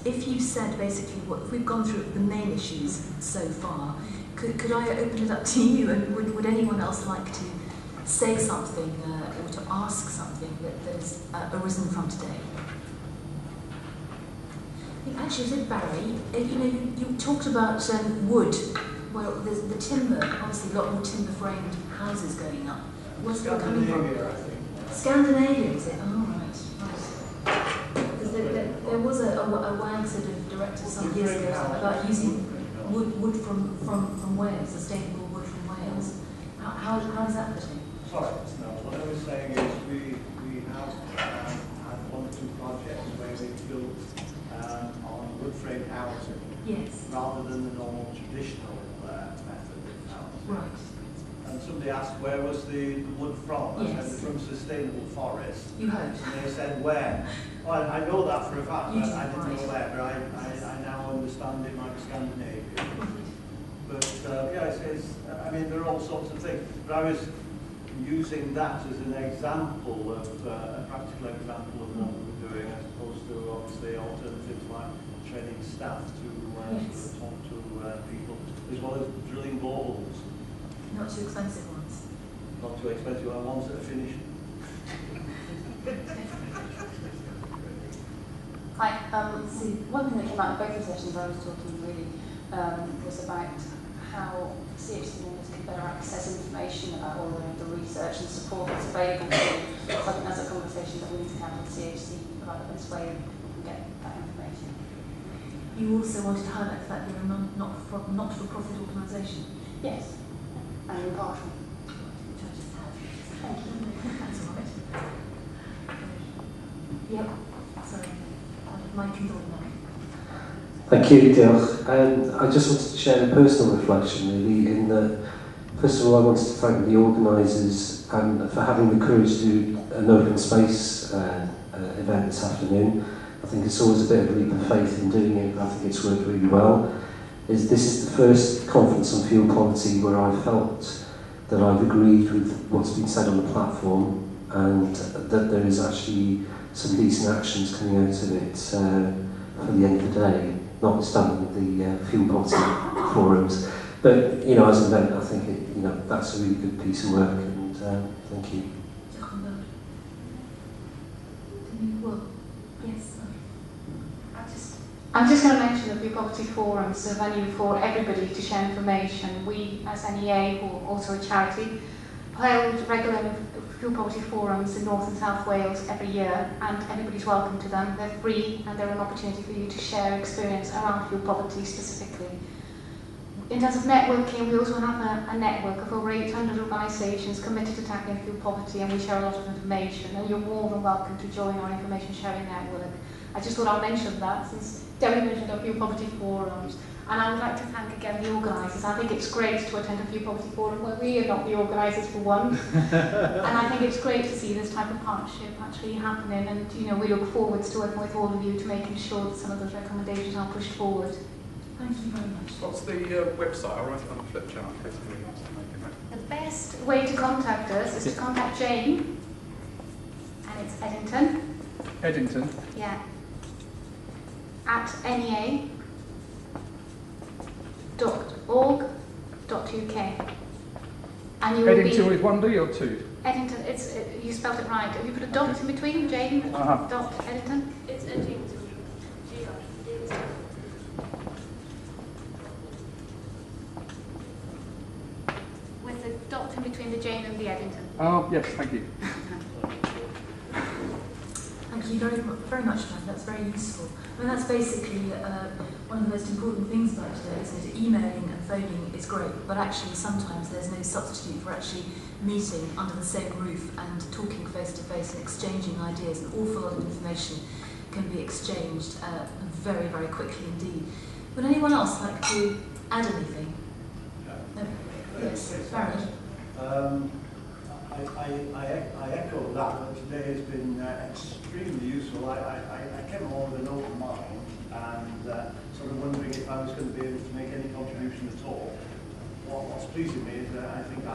if you said basically if we've gone through the main issues so far, could I open it up to you, and would anyone else like to say something or to ask something that has arisen from today? Actually, was it Barry? You talked about wood. Well, there's the timber, obviously a lot more timber-framed houses going up. Where's that coming from? I think. Scandinavia, is it? Oh, right. Because there was a WAG sort of directive some years ago about using wood from Wales, sustainable wood from Wales. How does that fit in? Sorry, no, what I was saying is we have had 1 or 2 projects where we built on wood frame housing, yes, rather than the normal traditional method of housing. Right. And somebody asked where was the wood from? I Yes. said from sustainable forest. You heard. And they said where? Well, I know that for a fact, You but did, I didn't right. know where, but I now understand it might be Scandinavia. But yeah, I mean, there are all sorts of things. But I was using that as an example of a practical example of what we're doing, as opposed to obviously alternatives like training staff to Yes. talk to people, as well as drilling boreholes. Not too expensive ones. Not too expensive ones that are finished. Hi. One thing that came out of both the sessions I was talking really was about how CHC members can better access information about all the research and support that's available to them. So I think that's a conversation that we need to have with CHC about the best way we can get that information. You also wanted to highlight the fact that you're a not-for-profit organisation. Yes, and impartial. Which I just had. Thank you. That's all right. Yep. Sorry. My Kindle now. Thank you, Diolch. I just wanted to share a personal reflection, really, in that, first of all, I wanted to thank the organisers for having the courage to do an open space event this afternoon. I think it's always a bit of a leap of faith in doing it, but I think it's worked really well. This is the first conference on fuel poverty where I felt that I've agreed with what's been said on the platform, and that there is actually some decent actions coming out of it for the end of the day, notwithstanding the fuel poverty forums. But as an event, I think that's a really good piece of work, and thank you. Well, yes. I'm just going to mention the Fuel Poverty Forum is a venue for everybody to share information. We, as NEA, who are also a charity, hold regular fuel poverty forums in North and South Wales every year, and everybody's welcome to them. They're free, and they're an opportunity for you to share experience around fuel poverty specifically. In terms of networking, we also have a network of over 800 organisations committed to tackling fuel poverty, and we share a lot of information, and you're more than welcome to join our information sharing network. I just thought I'd mention that, since Debbie mentioned our fuel poverty forums. And I would like to thank again the organisers. I think it's great to attend a fuel poverty forum where we are not the organisers for one. And I think it's great to see this type of partnership actually happening. And we look forward to working with all of you to making sure that some of those recommendations are pushed forward. Thank you very much. What's the website? I'll write it on the flip chart in case anybody wants to make a note. The best way to contact us is to contact Jane. And it's Eddington. Eddington? Yeah. At NEA. .org.uk, and you will Eddington with 1 D or 2? Eddington. You spelled it right. Have you put a dot in between, Jane? Dot Eddington. It's Eddington. With a dot in between the Jane and the Eddington. Oh yes, thank you. Thank you very much, Fran. That's very useful. I mean, that's basically one of the most important things about today, is that emailing and phoning is great, but actually sometimes there's no substitute for actually meeting under the same roof and talking face to face and exchanging ideas. An awful lot of information can be exchanged very, very quickly indeed. Would anyone else like to add anything? No? Yes, Farrell. I echo that today has been extremely useful. I came home with an open mind and sort of wondering if I was going to be able to make any contribution at all. What's pleasing me is that I think I